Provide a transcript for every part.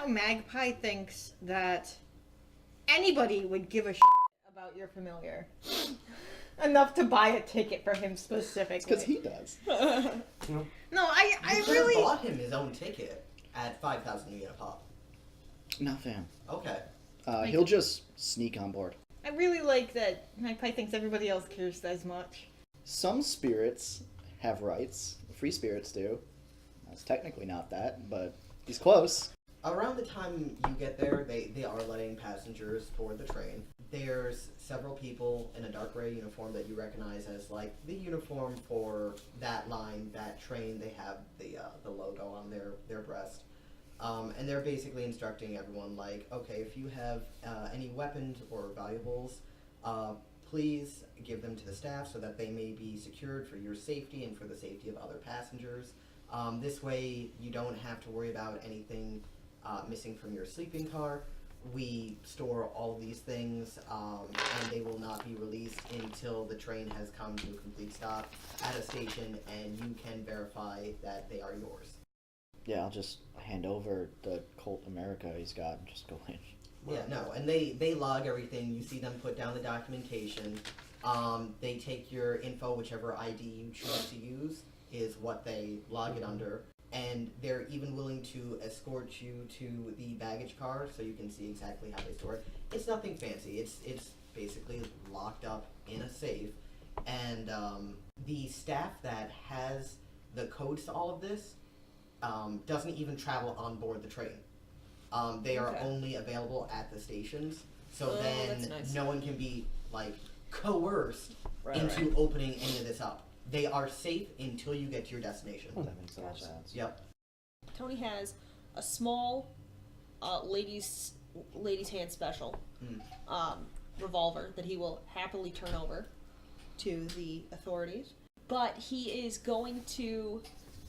how Magpie thinks that anybody would give a shit about your familiar. Enough to buy a ticket for him specifically. Because he does. No, I You really... bought him his own ticket at 5,000 yen a pop. Not fan. Okay. He'll just sneak on board. I really like that Magpie thinks everybody else cares as much. Some spirits have rights. Free spirits do. That's technically not that, but he's close. Around the time you get there, they are letting passengers board the train. There's several people in a dark gray uniform that you recognize as like the uniform for that line, that train. They have the logo on their breast. And they're basically instructing everyone like, okay, if you have any weapons or valuables, please give them to the staff so that they may be secured for your safety and for the safety of other passengers. This way you don't have to worry about anything missing from your sleeping car. We store all of these things, and they will not be released until the train has come to a complete stop at a station and you can verify that they are yours. Yeah, I'll just hand over the Colt America he's got and just go in. Yeah, no, and they log everything. You see them put down the documentation. They take your info, whichever ID you choose to use is what they log it under. And they're even willing to escort you to the baggage car so you can see exactly how they store it. It's nothing fancy. It's basically locked up in a safe. And the staff that has the codes to all of this doesn't even travel on board the train. They are only available at the stations. So then no one can be like coerced into opening any of this up. They are safe until you get to your destination. That makes a lot of sense. Yep. Tony has a small ladies' hand special revolver that he will happily turn over to the authorities. But he is going to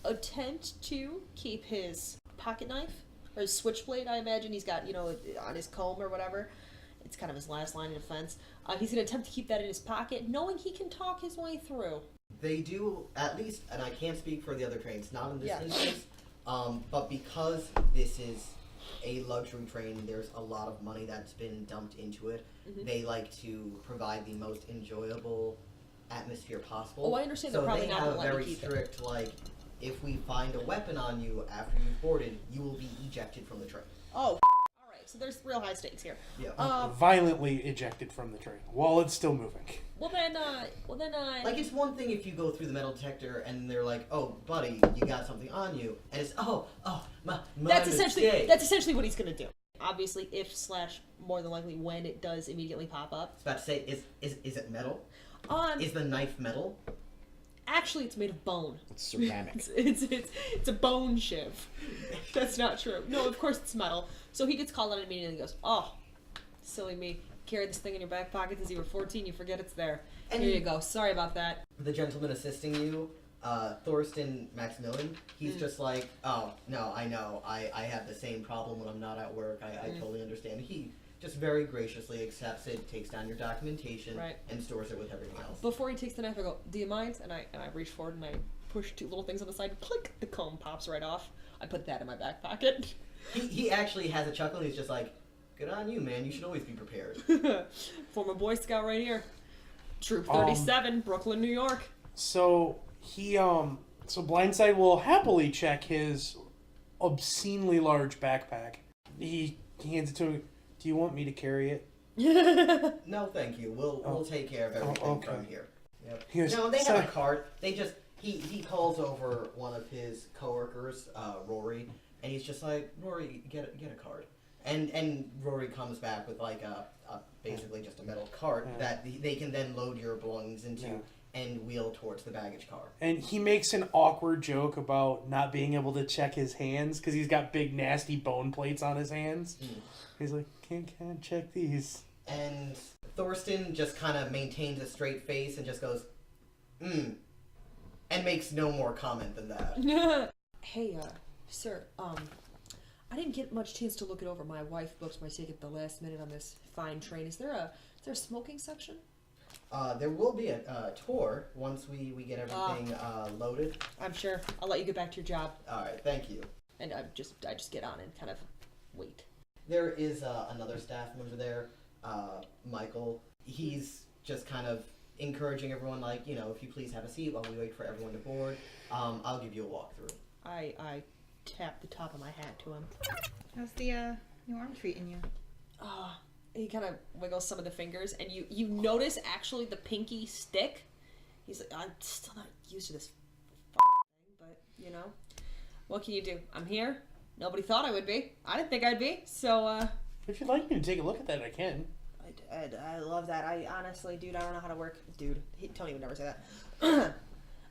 attempt to keep his pocket knife, or his switchblade, I imagine he's got, on his comb or whatever. It's kind of his last line of defense. He's going to attempt to keep that in his pocket, knowing he can talk his way through. They do, at least, and I can't speak for the other trains, not in this instance, but because this is a luxury train, there's a lot of money that's been dumped into it. Mm-hmm. They like to provide the most enjoyable atmosphere possible. Oh, I understand they're probably not going to let you keep it. So they have very strict, like, if we find a weapon on you after you've boarded, you will be ejected from the train. Oh, alright, so there's real high stakes here. Yeah. Violently ejected from the train while it's still moving. Well then, like, it's one thing if you go through the metal detector and they're like, oh, buddy, you got something on you, and it's, my that's mistake. essentially what he's gonna do. Obviously, if / more than likely when it does immediately pop up. I was about to say, is it metal? Is the knife metal? Actually, it's made of bone. It's ceramic. it's a bone shiv. That's not true. No, of course it's metal. So he gets called on it immediately and goes, oh, silly me. Carry this thing in your back pocket since you were 14, you forget it's there. And here you go. Sorry about that. The gentleman assisting you, Thorsten Maximilian, he's just like, oh, no, I know. I have the same problem when I'm not at work. I totally understand. He just very graciously accepts it, takes down your documentation, and stores it with everything else. Before he takes the knife, I go, do you mind? And I reach forward and I push two little things on the side. Click! The comb pops right off. I put that in my back pocket. He actually has a chuckle. He's just like, good on you, man. You should always be prepared. Former Boy Scout right here. Troop 37, Brooklyn, New York. So so Blindside will happily check his obscenely large backpack. He hands it to him. Do you want me to carry it? No, thank you. We'll take care of everything from here. Yep. Goes, no, they have a cart. They just he calls over one of his coworkers, Rory, and he's just like, Rory, get a cart. And Rory comes back with like a basically just a metal cart that they can then load your belongings into and wheel towards the baggage car. And he makes an awkward joke about not being able to check his hands because he's got big nasty bone plates on his hands. He's like, can't check these. And Thorsten just kind of maintains a straight face and just goes, and makes no more comment than that. Hey, sir, I didn't get much chance to look it over. My wife booked my ticket at the last minute on this fine train. Is there a smoking section? There will be a tour once we get everything loaded. I'm sure. I'll let you get back to your job. All right, thank you. And I just get on and kind of wait. There is another staff member there, Michael. He's just kind of encouraging everyone, like, you know, if you please have a seat while we wait for everyone to board. I'll give you a walkthrough. I tap the top of my hat to him. How's the new arm treating you? He kind of wiggles some of the fingers, and you notice actually the pinky stick. He's like, I'm still not used to this thing, but you know, what can you do? I'm here. Nobody thought I would be. I didn't think I'd be. So, If you'd like me to take a look at that, I can. I love that. I honestly, dude, I don't know how to work. Dude, Tony would never say that.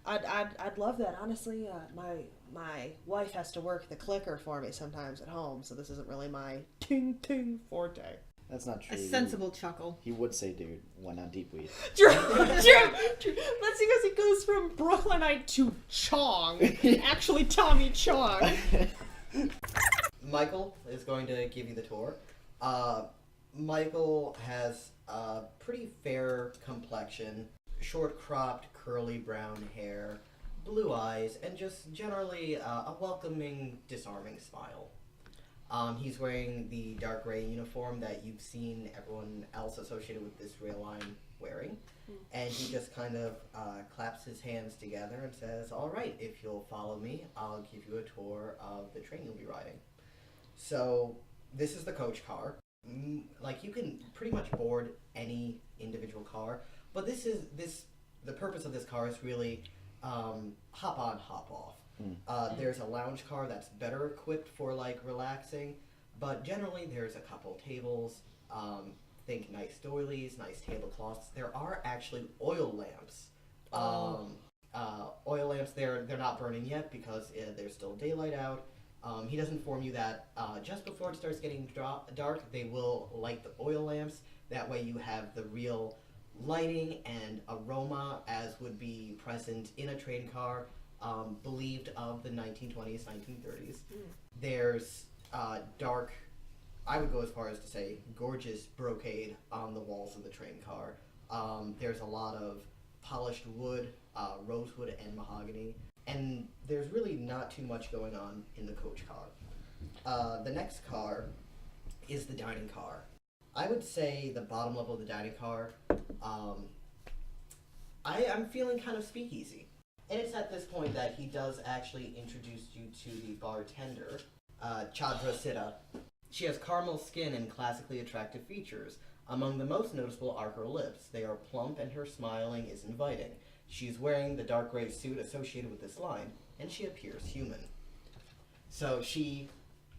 I'd love that. Honestly, my wife has to work the clicker for me sometimes at home, so this isn't really my ting forte. That's not true. A sensible chuckle. He would say dude when on deep weed. True. That's because he goes from Brooklynite to Chong. Actually, Tommy Chong. Michael is going to give you the tour. Michael has a pretty fair complexion, short-cropped, curly brown hair, blue eyes, and just generally a welcoming, disarming smile. He's wearing the dark gray uniform that you've seen everyone else associated with this rail line wearing. And he just kind of claps his hands together and says, all right, if you'll follow me, I'll give you a tour of the train you'll be riding. So this is the coach car. Like, you can pretty much board any individual car, but the purpose of this car is really hop on, hop off. There's a lounge car that's better equipped for like relaxing, but generally there's a couple tables. Think nice doilies, nice tablecloths. There are actually oil lamps. Oil lamps. They're not burning yet because there's still daylight out. He does inform you that just before it starts getting dark, they will light the oil lamps. That way you have the real lighting and aroma as would be present in a train car, believed of the 1920s, 1930s. There's dark, I would go as far as to say, gorgeous brocade on the walls of the train car. There's a lot of polished wood, rosewood and mahogany. And there's really not too much going on in the coach car. The next car is the dining car. I would say the bottom level of the dining car, I'm feeling kind of speakeasy. And it's at this point that he does actually introduce you to the bartender, Chandra Siddha. She has caramel skin and classically attractive features. Among the most noticeable are her lips. They are plump and her smiling is inviting. She's wearing the dark gray suit associated with this line, and she appears human. So she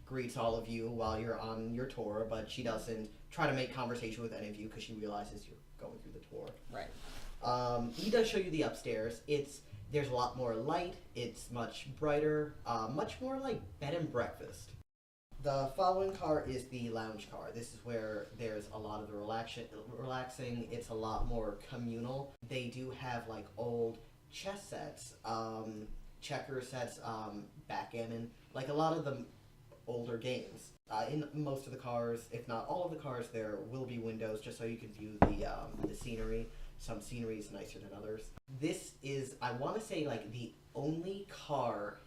greets all of you while you're on your tour, but she doesn't try to make conversation with any of you because she realizes you're going through the tour. Right. He does show you the upstairs. There's a lot more light. It's much brighter, much more like bed and breakfast. The following car is the lounge car. This is where there's a lot of the relaxing. It's a lot more communal. They do have like old chess sets, checker sets, backgammon, like a lot of the older games. In most of the cars, if not all of the cars, there will be windows just so you can view the scenery. Some scenery is nicer than others. This is, I want to say, like the only car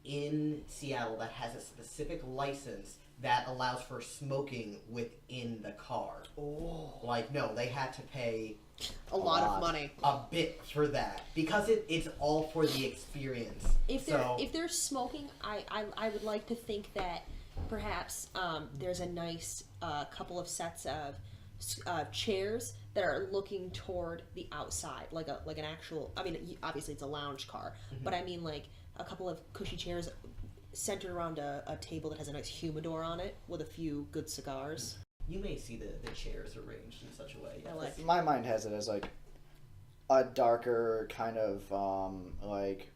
in Seattle that has a specific license that allows for smoking within the car. Oh. Like, no, they had to pay a lot of money. A bit for that. Because it's all for the experience. If they're smoking, I would like to think that perhaps there's a nice couple of sets of chairs that are looking toward the outside, like an actual. I mean, obviously it's a lounge car, but I mean like a couple of cushy chairs centered around a table that has a nice humidor on it with a few good cigars. You may see the chairs arranged in such a way. Yes. My mind has it as like a darker kind of like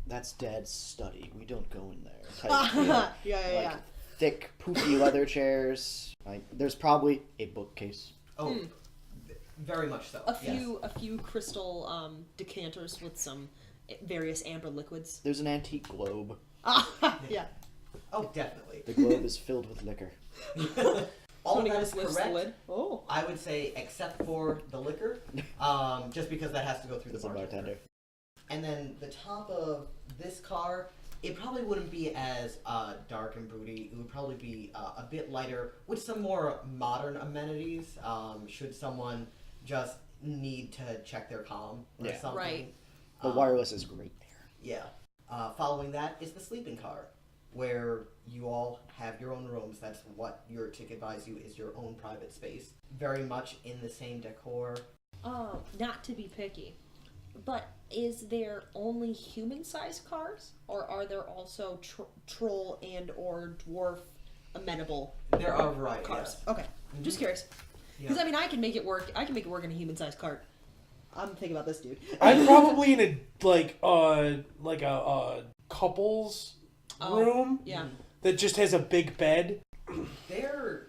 that's Dad's study. We don't go in there. Type, you know, yeah. Thick, poofy leather chairs. Like there's probably a bookcase. Oh, very much so. A few crystal decanters with some various amber liquids. There's an antique globe. Yeah. Oh, definitely. The globe is filled with liquor. All of Somebody that is lifts the correct. lid. Oh. I would say except for the liquor, just because that has to go through the There's a bartender. bartender. And then the top of this car It probably wouldn't be as dark and broody. It would probably be a bit lighter with some more modern amenities. Should someone just need to check their comm or something. Right. The wireless is great there. Yeah. Following that is the sleeping car, where you all have your own rooms. That's what your ticket buys you, is your own private space. Very much in the same decor. Not to be picky, but is there only human-sized cars, or are there also troll and or dwarf amenable There are a variety. cars? Yes. Okay, just curious. Yeah. Because I mean, I can make it work. I can make it work in a human-sized cart. I'm thinking about this dude. I'm probably in a couple's room Yeah. that just has a big bed. They're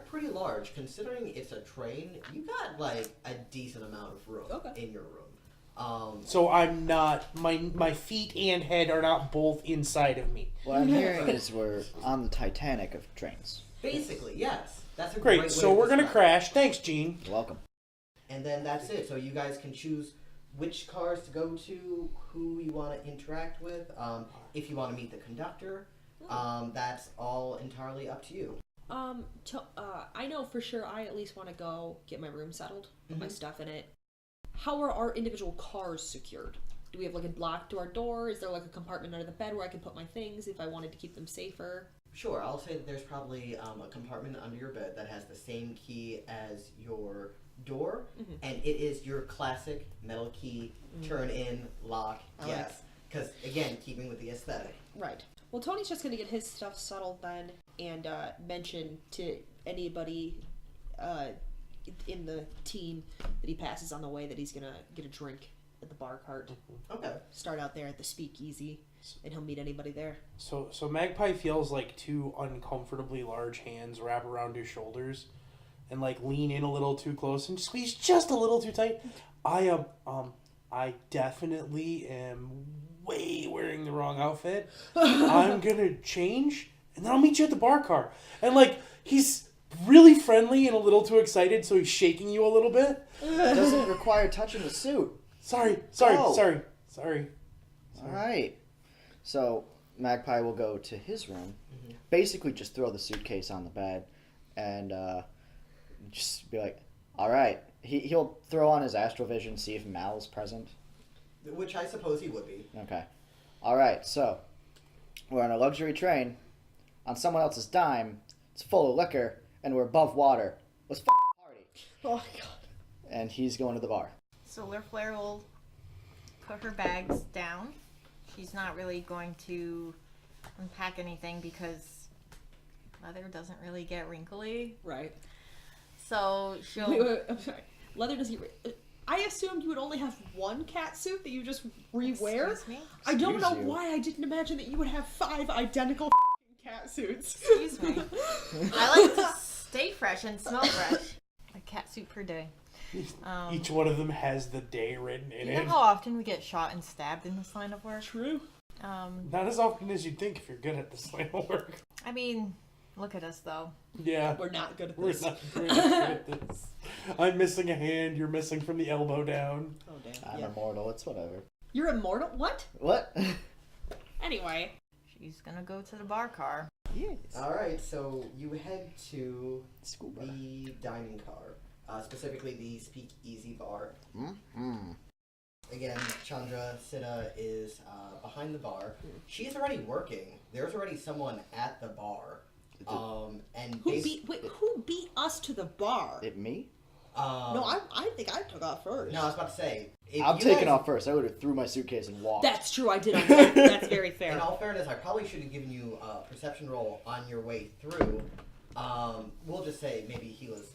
pretty large considering it's a train. You got like a decent amount of room in your room. So I'm not, my feet and head are not both inside of me. What I'm hearing is we're on the Titanic of trains. Basically, yes. That's a Great, way so to we're gonna describe it. crash. Thanks, Gene. You're welcome. And then that's it. So you guys can choose which cars to go to, who you want to interact with, if you want to meet the conductor. That's all entirely up to you. I know for sure I at least want to go get my room settled, put my stuff in it. How are our individual cars secured? Do we have like a lock to our door? Is there like a compartment under the bed where I can put my things if I wanted to keep them safer? Sure, I'll say that there's probably a compartment under your bed that has the same key as your door, and it is your classic metal key, turn in, lock, yes. Because, again, keeping with the aesthetic. Right. Well, Tony's just going to get his stuff settled then and mention to anybody in the team that he passes on the way that he's going to get a drink at the bar cart. Okay. Start out there at the speakeasy, and he'll meet anybody there. So Magpie feels like two uncomfortably large hands wrap around his shoulders and like lean in a little too close and squeeze just a little too tight. I definitely am way wearing the wrong outfit. I'm gonna change and then I'll meet you at the bar car. And like he's really friendly and a little too excited, so he's shaking you a little bit. Doesn't require touching the suit. Sorry. All right. So Magpie will go to his room, basically just throw the suitcase on the bed, and just be like, all right. He'll throw on his astrovision, see if Mal's present. Which I suppose he would be. Okay. All right, so we're on a luxury train on someone else's dime. It's full of liquor, and we're above water. Let's party. Oh, my God. And he's going to the bar. Solar Flare will put her bags down. She's not really going to unpack anything because leather doesn't really get wrinkly. Right. So she'll... Wait, I'm sorry. Leather doesn't... I assumed you would only have one cat suit that you just rewear. Excuse me? I don't know Excuse you. why I didn't imagine that you would have 5 identical cat suits. Excuse me. I like to stay fresh and smell fresh. A cat suit per day. Each one of them has the day written in You it. know how often we get shot and stabbed in this line of work? True. Not as often as you'd think if you're good at this line of work. I mean, look at us though. Yeah. We're not good at We're this. not good at this. I'm missing a hand, you're missing from the elbow down. Oh, damn. I'm Yeah. immortal. It's whatever. You're immortal? What? What? Anyway. She's gonna go to the bar car. Yes. Alright, so you head to Scuba. the dining car, specifically the Speakeasy bar. Mm-hmm. Again, Chandra Siddha is behind the bar. She's already working. There's already someone at the bar. And Who beat us to the bar? It me? No, I think I took off first. No, I was about to say. if I'm you taking guys- off first. I would have threw my suitcase and walked. That's true, I did on that. That's very fair. In all fairness, I probably should have given you a perception roll on your way through. We'll just say maybe he was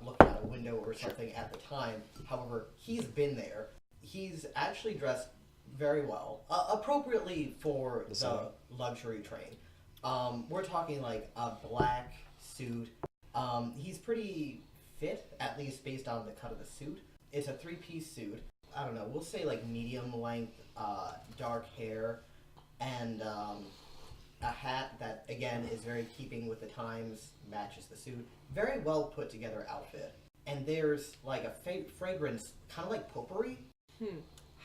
looking out a window or something at the time. However, he's been there. He's actually dressed very well, appropriately for the luxury train. We're talking like a black suit. He's pretty fit, at least based on the cut of the suit. It's a 3-piece suit. I don't know, we'll say like medium length, dark hair, and a hat that, again, is very keeping with the times, matches the suit. Very well put together outfit. And there's like a fragrance, kind of like potpourri.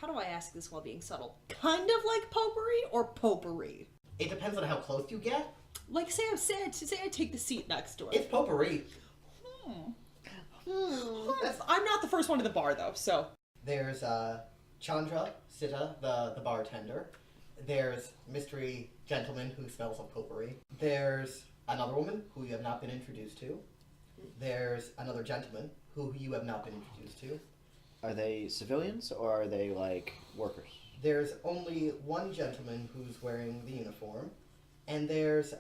how do I ask this while being subtle? Kind of like potpourri or potpourri? It depends on how close you get. Like, say I take the seat next to her. It's potpourri. I'm not the first one to the bar, though, so... There's Chandra Sita, the bartender. There's mystery gentleman who smells of potpourri. There's another woman who you have not been introduced to. There's another gentleman who you have not been introduced to. Are they civilians or are they like workers? There's only one gentleman who's wearing the uniform, and there's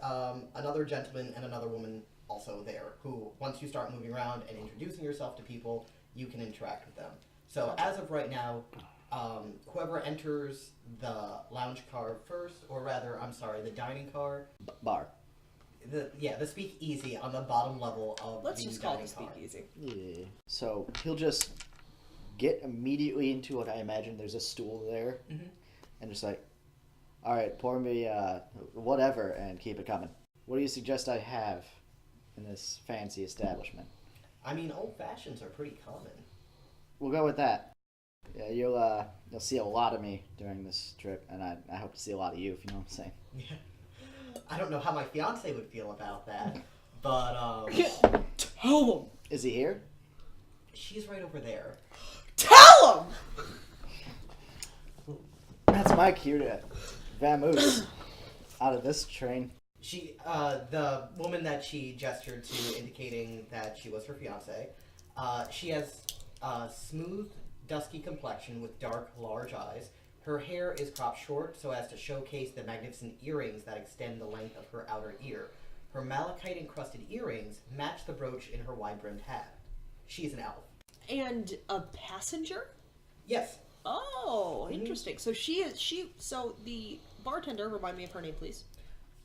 another gentleman and another woman also there, who, once you start moving around and introducing yourself to people, you can interact with them. So as of right now, whoever enters the lounge car first, or rather, I'm sorry, the dining car, Bar. the speakeasy on the bottom level of Let's the just call dining it the car. speakeasy. Yeah. So he'll just get immediately into what I imagine there's a stool there, and just like, all right, pour me whatever and keep it coming. What do you suggest I have in this fancy establishment? I mean, old fashions are pretty common. We'll go with that. Yeah, you'll see a lot of me during this trip, and I hope to see a lot of you, if you know what I'm saying. Yeah. I don't know how my fiance would feel about that, but Tell him! Is he here? she's right over there. Tell him! That's my cue to vamoose out of this train. She, the woman that she gestured to, indicating that she was her fiance, she has a smooth, dusky complexion with dark, large eyes. Her hair is cropped short so as to showcase the magnificent earrings that extend the length of her outer ear. Her malachite-encrusted earrings match the brooch in her wide-brimmed hat. She's an elf. And a passenger? Yes. Oh, interesting. So so the bartender, remind me of her name, please.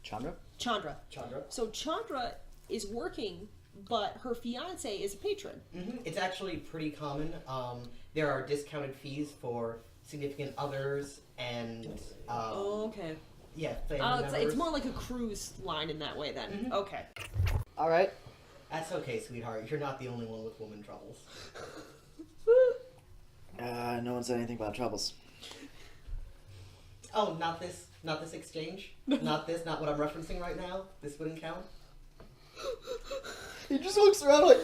Chandra? Chandra. Chandra. So Chandra is working, but her fiance is a patron. It's actually pretty common. There are discounted fees for significant others and Okay. yeah, family It's members. more like a cruise line in that way then. Okay. All right. That's okay, sweetheart. You're not the only one with woman troubles. No one said anything about troubles. Oh, not this exchange? Not what I'm referencing right now? This wouldn't count? He just looks around like,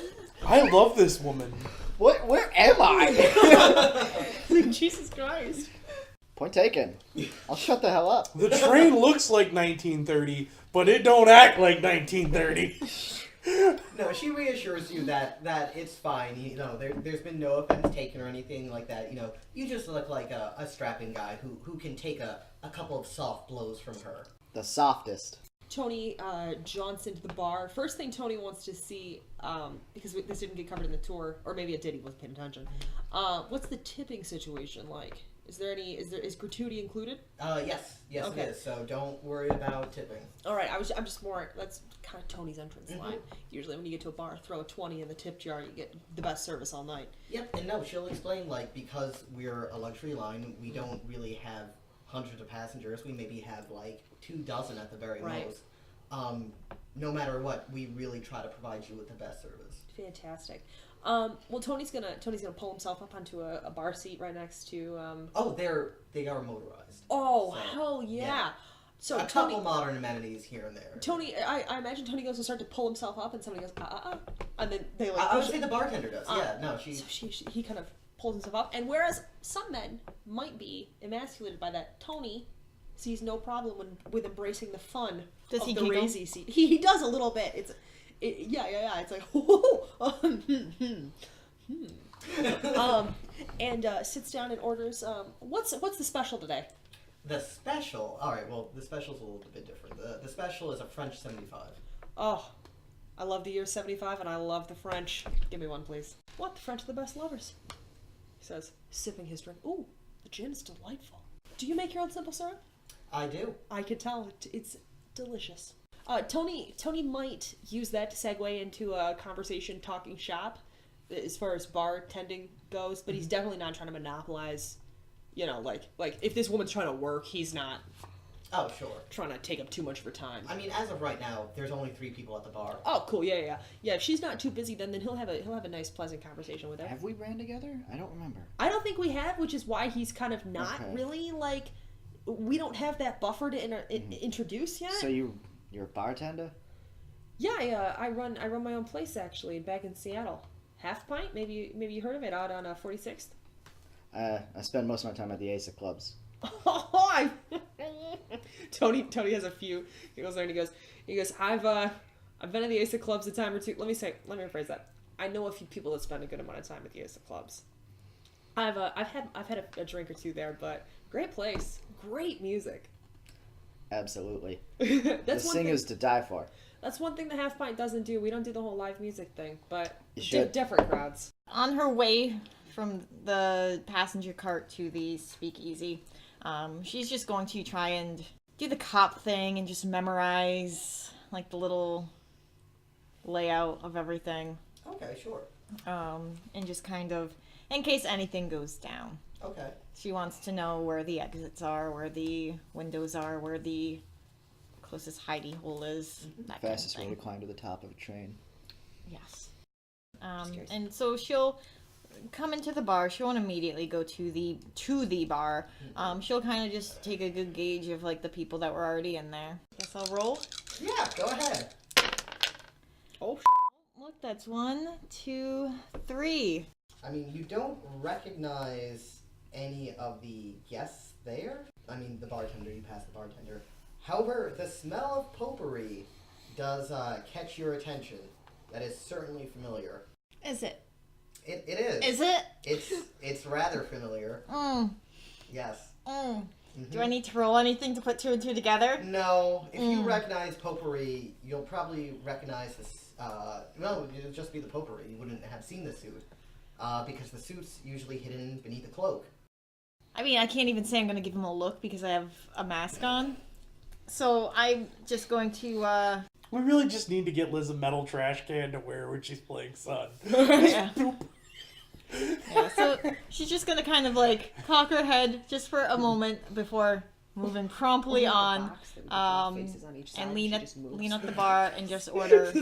I love this woman. what? Where am I? Jesus Christ. Point taken. I'll shut the hell up. The train looks like 1930, but it don't act like 1930. No, she reassures you that it's fine. You know, there's been no offense taken or anything like that. You know, you just look like a strapping guy who can take a couple of soft blows from her. The softest. Tony jaunts into the bar. First thing Tony wants to see, because this didn't get covered in the tour, or maybe it did, he wasn't paying attention. What's the tipping situation like? Is gratuity included? Yes, Okay. it is. So don't worry about tipping. All right, I'm just more. That's kind of Tony's entrance line. Usually, when you get to a bar, throw a 20 in the tip jar. You get the best service all night. Yep, and no, she'll explain, like, because we're a luxury line, we don't really have hundreds of passengers. We maybe have, like, 24 at the very Right. most. No matter what, we really try to provide you with the best service. Fantastic. Well, Tony's gonna pull himself up onto a bar seat right next to. Oh, they are motorized. Oh, So, hell yeah! yeah. So a Tony, couple modern amenities here and there. Tony, I imagine Tony goes to start to pull himself up, and somebody goes, and then they like. I would push say the bartender does. Yeah, no, she. So he kind of pulls himself up, and whereas some men might be emasculated by that, Tony sees no problem with embracing the fun Does of he the giggle? raisy seat. He does a little bit. Yeah. It's like, and sits down and orders. What's the special today? The special. All right. Well, the special's a little bit different. The special is a French 75. Oh, I love the year 75, and I love the French. Give me one, please. What? The French are the best lovers, he says, sipping his drink. Ooh, the gin's delightful. Do you make your own simple syrup? I do. I could tell. It's delicious. Tony might use that to segue into a conversation talking shop as far as bartending goes, but he's definitely not trying to monopolize, like if this woman's trying to work, he's not. Oh, sure. trying not to take up too much of her time. I mean, as of right now, there's only 3 people at the bar. Oh, cool. Yeah. If she's not too busy, then he'll have a nice, pleasant conversation with her. Have we ran together? I don't remember. I don't think we have, which is why he's kind of not really like. We don't have that buffer to introduce yet. So you're a bartender? Yeah, I run my own place actually back in Seattle. Half Pint, maybe you heard of it, out on 46th. I spend most of my time at the Ace of Clubs. Oh, Tony has a few. He goes there and he goes. I've been at the Ace of Clubs a time or two. Let me rephrase that. I know a few people that spend a good amount of time at the Ace of Clubs. I've had a drink or two there, but great place, great music. Absolutely. That's the one singers thing, to die for. That's one thing the Half Pint doesn't do. We don't do the whole live music thing, but different crowds. On her way from the passenger cart to the speakeasy, she's just going to try and do the cop thing and just memorize like the little layout of everything. Okay, sure. And just kind of, in case anything goes down. Okay. She wants to know where the exits are, where the windows are, where the closest hidey hole is. That Fastest kind way of to thing. climb to the top of a train. Yes. And so she'll come into the bar. She won't immediately go to the bar. She'll kind of just take a good gauge of like the people that were already in there. Guess I'll roll. Yeah, go ahead. Oh, Look, that's 1, 2, 3. I mean, you don't recognize any of the guests there. I mean, the bartender, you pass the bartender. However, the smell of potpourri does catch your attention. That is certainly familiar. Is it? It is. Is it? It's rather familiar. Yes. Do I need to roll anything to put 2 and 2 together? No. If you recognize potpourri, you'll probably recognize this. Well, it'll just be the potpourri. You wouldn't have seen the suit. Because the suit's usually hidden beneath the cloak. I mean, I can't even say I'm going to give him a look because I have a mask on. So I'm just going to, We really just need to get Liz a metal trash can to wear when she's playing Sun. yeah. Yeah, so she's just going to kind of like cock her head just for a moment before moving promptly on, and lean at the bar and just order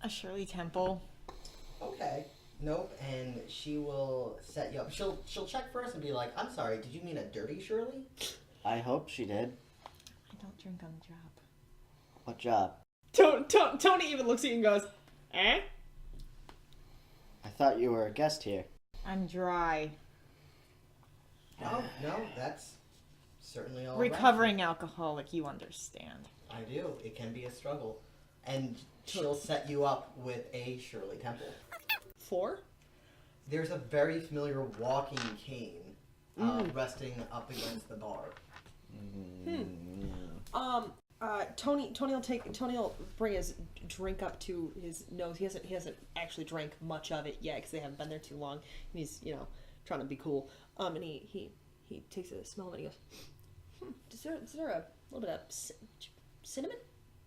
a Shirley Temple. Okay. Nope, and she will set you up. She'll check first and be like, "I'm sorry, did you mean a dirty Shirley?" I hope she did. I don't drink on the job. What job? Tony even looks at you and goes, "Eh?" I thought you were a guest here. I'm dry. No, that's certainly all Recovering alcoholic, you understand. right. I do. It can be a struggle. And she'll set you up with a Shirley Temple. 4? There's a very familiar walking cane resting up against the bar. Tony will bring his drink up to his nose. He hasn't actually drank much of it yet because they haven't been there too long. And he's trying to be cool. And he takes a smell of it and he goes, is there a little bit of cinnamon?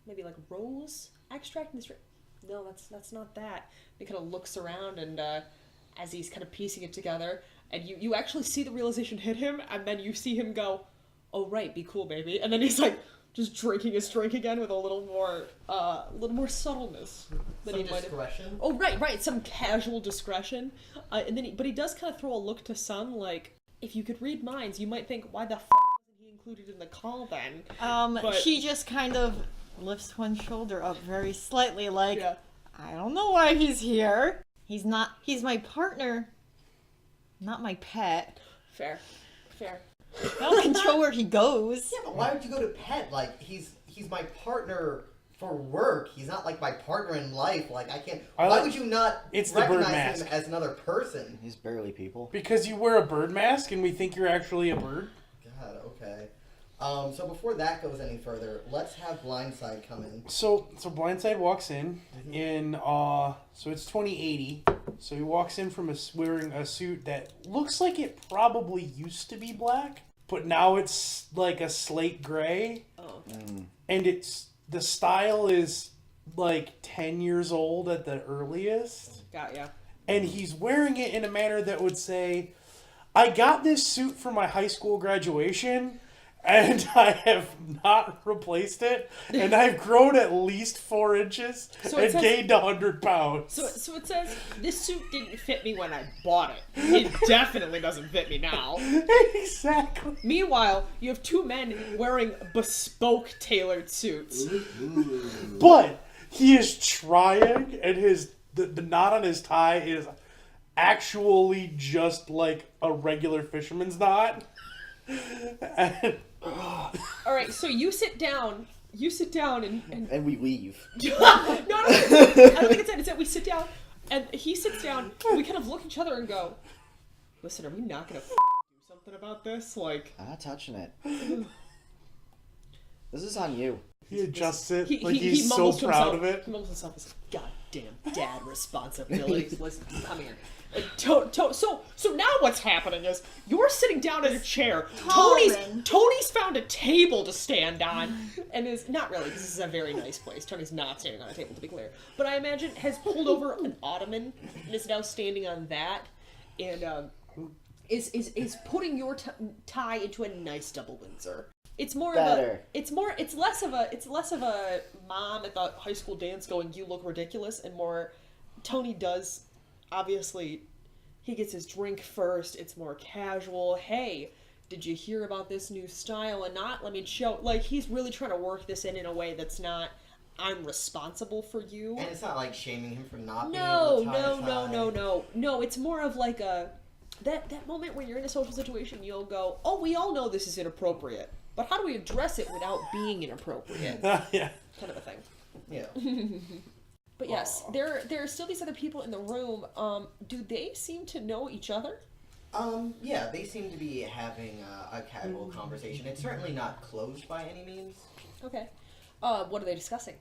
Maybe like rose extract in this drink? No, that's not that. He kind of looks around and as he's kind of piecing it together, and you actually see the realization hit him, and then you see him go, "Oh right, be cool, baby," and then he's like just drinking his drink again with a little more subtleness than Some he might have. discretion. Oh right, some casual discretion, and then but he does kind of throw a look to Sun like, if you could read minds, you might think, why the f wasn't he included in the call then? But She just kind of lifts one shoulder up very slightly, like, yeah. I don't know why he's here. He's my partner, not my pet. Fair. I don't control where he goes. Yeah, but why would you go to pet? Like, he's my partner for work. He's not like my partner in life. Like, I can't. Why would you not It's the bird recognize him mask. as another person? He's barely people. Because you wear a bird mask and we think you're actually a bird? God, okay. So before that goes any further, let's have Blindside come in. So Blindside walks in, so it's 2080. So he walks in from wearing a suit that looks like it probably used to be black, but now it's like a slate gray. Oh. And the style is like 10 years old at the earliest. Got ya. And he's wearing it in a manner that would say, I got this suit for my high school graduation, and I have not replaced it, and I've grown at least 4 inches and gained 100 pounds. So it says, this suit didn't fit me when I bought it. It definitely doesn't fit me now. Exactly. Meanwhile, you have 2 men wearing bespoke tailored suits. But he is trying, and the knot on his tie is actually just like a regular fisherman's knot. Alright, so you sit down and we leave. no, I don't think it's that. It's that we sit down, and he sits down, and we kind of look at each other and go, listen, are we not gonna do something about this? Like, I'm not touching it. This is on you. He adjusts it he he's so mumbles to proud himself, of it. He mumbles himself and says, goddamn dad responsibilities. Listen, come here. So now what's happening is you're sitting down in a chair. Tony's found a table to stand on, and is not really, because this is a very nice place. Tony's not standing on a table, to be clear, but I imagine has pulled over an ottoman and is now standing on that, and is putting your tie into a nice double Windsor. It's more Better. It's less of a mom at the high school dance going, you look ridiculous, and more Tony does, obviously, he gets his drink first. It's more casual. Hey, did you hear about this new style? And not, let me show, like, he's really trying to work this in a way that's not, I'm responsible for you. And it's not like shaming him for not being able to tie a tie. No, it's more of like that moment when you're in a social situation, you'll go, oh, we all know this is inappropriate. But how do we address it without being inappropriate? Yeah. Kind of a thing. Yeah. But yes, there are still these other people in the room. Do they seem to know each other? Yeah, they seem to be having a casual conversation. It's certainly not closed by any means. Okay. What are they discussing?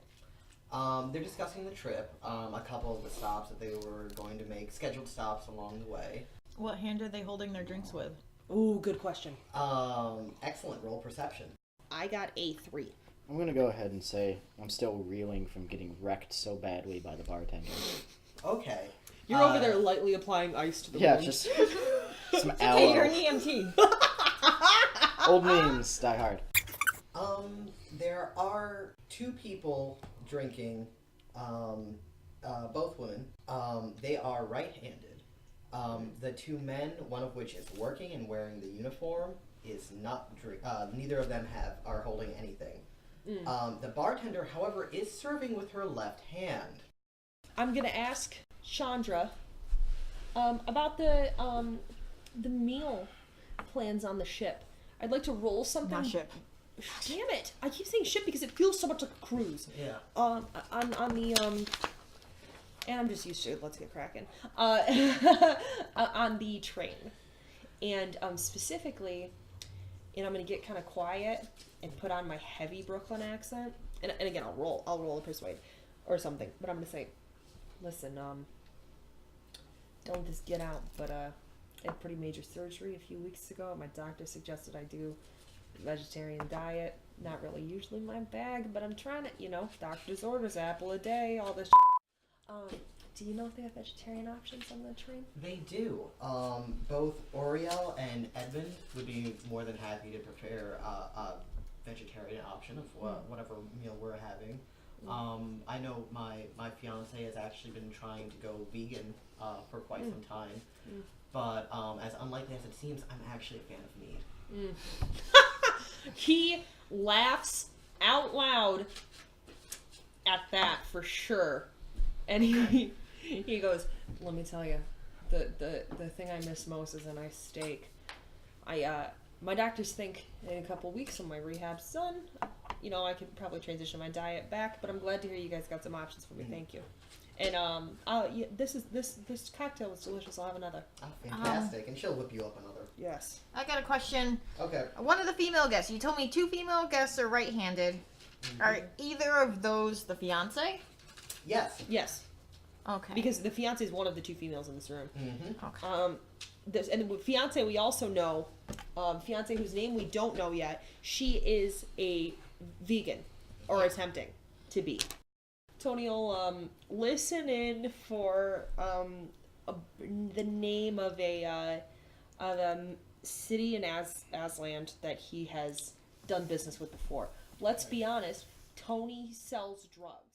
They're discussing the trip, a couple of the stops that they were going to make, scheduled stops along the way. What hand are they holding their drinks with? Ooh, good question. Excellent roll perception. I got a 3. I'm gonna go ahead and say I'm still reeling from getting wrecked so badly by the bartender. Okay. You're over there lightly applying ice to the wound. Just some Hey, you're aloe. an EMT. Old memes die hard. There are 2 people drinking, both women. They are right-handed. The 2 men, one of which is working and wearing the uniform, is not neither of them are holding anything. The bartender, however, is serving with her left hand. I'm gonna ask Chandra about the meal plans on the ship. I'd like to roll something. Not ship. Damn it! I keep saying ship because it feels so much like a cruise. Yeah. On the and I'm just used to it. Let's get cracking. On the train, and specifically, and I'm gonna get kind of quiet and put on my heavy Brooklyn accent, and again I'll roll a persuade or something, but I'm gonna say, listen, don't just get out, but I had pretty major surgery a few weeks ago. My doctor suggested I do vegetarian diet. Not really usually my bag, but I'm trying to, doctor's orders, apple a day, all this. Do you know if they have vegetarian options on the train? They do. Both Oriel and Edmund would be more than happy to prepare a vegetarian option of whatever meal we're having. I know my fiance has actually been trying to go vegan for quite some time, but as unlikely as it seems, I'm actually a fan of meat. He laughs out loud at that for sure, and he goes, "Let me tell you, the thing I miss most is a nice steak. My doctors think in a couple weeks when my rehab's done, I could probably transition my diet back. But I'm glad to hear you guys got some options for me. Thank you. And this cocktail was delicious. I'll have another. Oh, fantastic! And she'll whip you up another. Yes. I got a question. Okay. One of the female guests, you told me 2 female guests are right-handed. Mm-hmm. Are either of those the fiance? Yes. Yes. Okay. Because the fiance is one of the 2 females in this room. Mm-hmm. Okay. And with fiance, we also know, fiance whose name we don't know yet, she is a vegan, or attempting to be. Tony will listen in for the name of a city in Asland that he has done business with before. Let's be honest, Tony sells drugs.